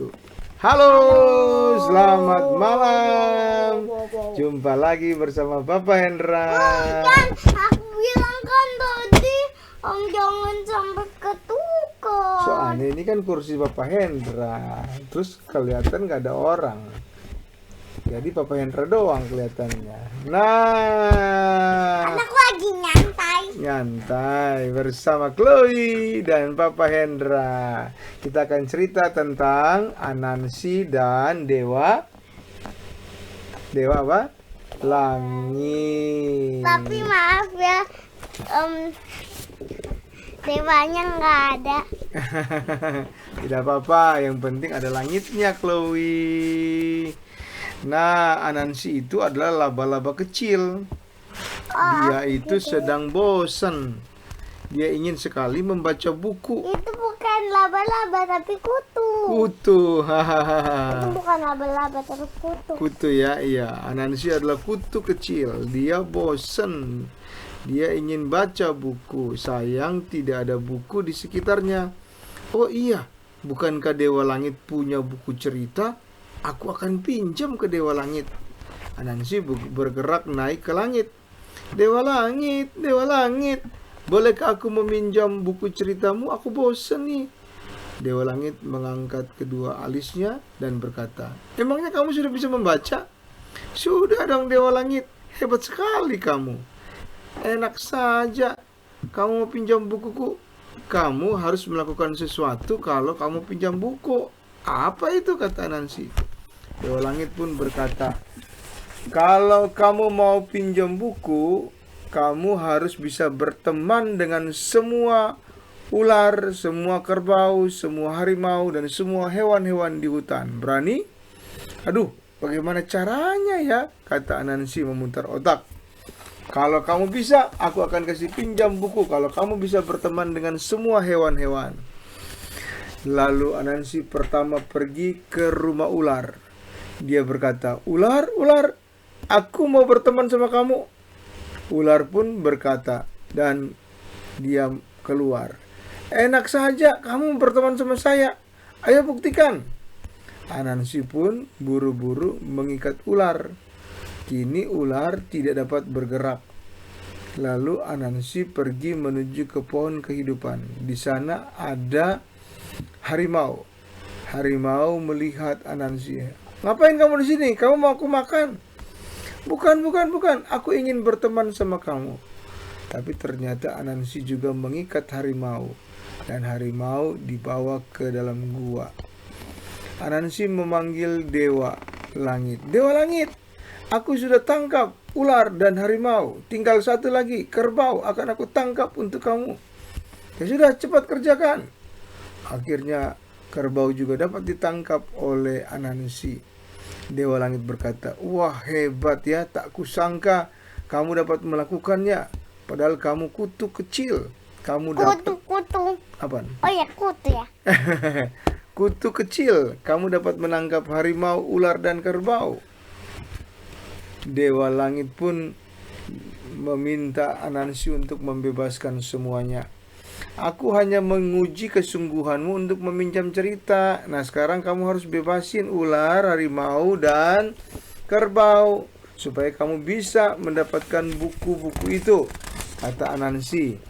1. Halo, selamat malam. Jumpa lagi bersama Papa Hendra. Kan aku bilang kan tadi jangan sampai ketukar. Soalnya ini kan kursi Papa Hendra, terus kelihatan gak ada orang. Jadi Papa Hendra doang kelihatannya. Nah, Anakku lagi nyantai bersama Chloe dan Papa Hendra. Kita akan cerita tentang Anansi dan Dewa apa? Langit. Tapi maaf ya, dewanya nggak ada. Tidak apa-apa, yang penting ada langitnya, Chloe. Nah, Anansi itu adalah laba-laba kecil. Dia itu sedang bosan. Dia ingin sekali membaca buku. Itu bukan laba-laba tapi kutu. Kutu, Itu hahaha. bukan laba-laba tapi kutu. Kutu ya, iya. Anansi adalah kutu kecil. Dia bosan. Dia ingin baca buku. Sayang tidak ada buku di sekitarnya. Oh iya, bukankah Dewa Langit punya buku cerita? Aku akan pinjam ke Dewa Langit. Anansi bergerak naik ke langit. Dewa Langit, bolehkah aku meminjam buku ceritamu? Aku bosan nih. Dewa Langit mengangkat kedua alisnya dan berkata, emangnya kamu sudah bisa membaca? Sudah dong Dewa Langit, hebat sekali kamu. Enak saja, kamu mau pinjam bukuku. Kamu harus melakukan sesuatu kalau kamu pinjam buku. Apa itu, kata Nancy. Dewa Langit pun berkata, kalau kamu mau pinjam buku, kamu harus bisa berteman dengan semua ular, semua kerbau, semua harimau, dan semua hewan-hewan di hutan. Berani? Aduh, bagaimana caranya ya? Kata Anansi memutar otak. Kalau kamu bisa, aku akan kasih pinjam buku kalau kamu bisa berteman dengan semua hewan-hewan. Lalu Anansi pertama pergi ke rumah ular. Dia berkata, ular, aku mau berteman sama kamu. Ular pun berkata, dan dia keluar. Enak saja kamu berteman sama saya. Ayo buktikan. Anansi pun buru-buru mengikat ular. Kini ular tidak dapat bergerak. Lalu Anansi pergi menuju ke pohon kehidupan. Di sana ada harimau. Harimau melihat Anansi. Ngapain kamu di sini? Kamu mau aku makan? Bukan. Aku ingin berteman sama kamu. Tapi ternyata Anansi juga mengikat harimau. Dan harimau dibawa ke dalam gua. Anansi memanggil Dewa Langit. Dewa Langit, aku sudah tangkap ular dan harimau. Tinggal satu lagi, kerbau akan aku tangkap untuk kamu. Ya sudah, cepat kerjakan. Akhirnya kerbau juga dapat ditangkap oleh Anansi. Dewa Langit berkata, wah hebat ya, tak kusangka kamu dapat melakukannya. Padahal kamu kutu kecil. Kamu dapat... Kutu. Apaan? Oh ya, kutu ya. Kutu kecil, kamu dapat menangkap harimau, ular, dan kerbau. Dewa Langit pun meminta Anansi untuk membebaskan semuanya. Aku hanya menguji kesungguhanmu untuk meminjam cerita. Nah, sekarang kamu harus bebasin ular, harimau, dan kerbau supaya kamu bisa mendapatkan buku-buku itu, kata Anansi.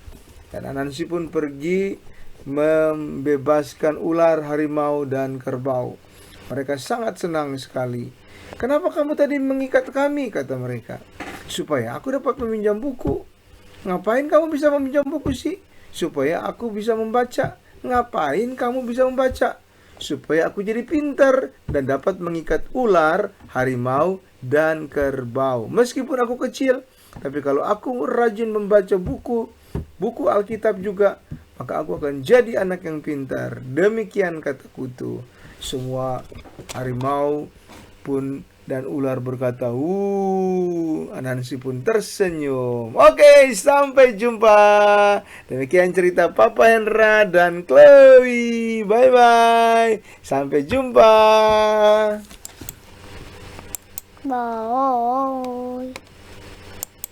Dan Anansi pun pergi membebaskan ular, harimau, dan kerbau. Mereka sangat senang sekali. Kenapa kamu tadi mengikat kami, kata mereka. Supaya aku dapat meminjam buku. Ngapain kamu bisa meminjam buku sih? Supaya aku bisa membaca. Ngapain kamu bisa membaca? Supaya aku jadi pintar dan dapat mengikat ular, harimau, dan kerbau. Meskipun aku kecil, tapi kalau aku rajin membaca buku Alkitab juga, maka aku akan jadi anak yang pintar. Demikian kata kutu. Semua harimau pun dan ular berkata, Anansi pun tersenyum. Oke, sampai jumpa. Demikian cerita Papa Hendra dan Chloe. Bye-bye. Sampai jumpa. Bye.